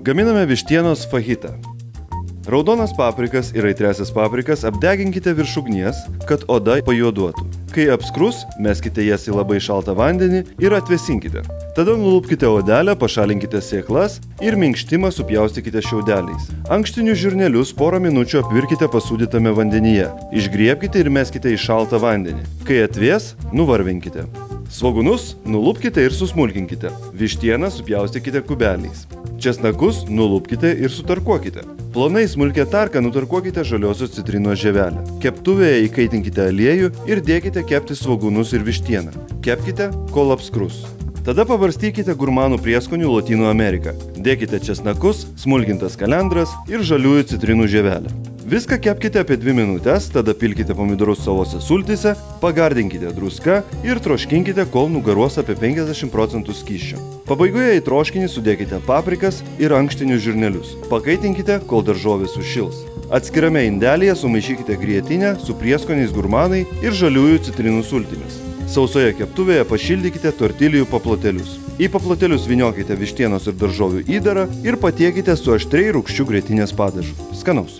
Gaminame vištienos fajitą. Raudonas paprikas ir aitriasias paprikas apdeginkite virš ugnies, kad oda pajuoduotų. Kai apskrus, meskite jas į labai šaltą vandenį ir atvėsinkite. Tada nulupkite odelę, pašalinkite sėklas ir minkštimą supjaustykite šiaudeliais. Ankštinius žirnelius porą minučių apvirkite pasūdytame vandenyje. Išgriebkite ir meskite į šaltą vandenį. Kai atvės, nuvarvinkite. Svogūnus nulupkite ir susmulkinkite. Vištieną supjaustykite kubeliais. Česnakus nulupkite ir sutarkuokite. Plonai smulkia tarką nutarkuokite žaliosios citrinos žievelę. Keptuvėje įkaitinkite aliejų ir dėkite kepti svogūnus ir vištieną. Kepkite, kol apskrus. Tada pabarstykite gurmanų prieskonių Lotynų Ameriką. Dėkite česnakus, smulkintas kalendras ir žaliųjų citrinų žievelę. Viską kepkite apie 2 minutės, tada pilkite pomidorus savose sultyse, pagardinkite druska ir troškinkite, kol nugaruos apie 50% skysčio. Pabaigoje į troškinį sudėkite paprikas ir ankštinius žirnelius. Pakaitinkite, kol daržovės sušils. Atskirame indelyje sumaišykite grietinę su prieskoniais gurmanai ir žaliųjų citrinų sultimis. Sausoje keptuvėje pašildykite tortilijų paplotelius. Į paplotelius vyniokite vištienos ir daržovių įdarą ir patiekite su aštriai rūgščiu grietinės padažu. Skanaus!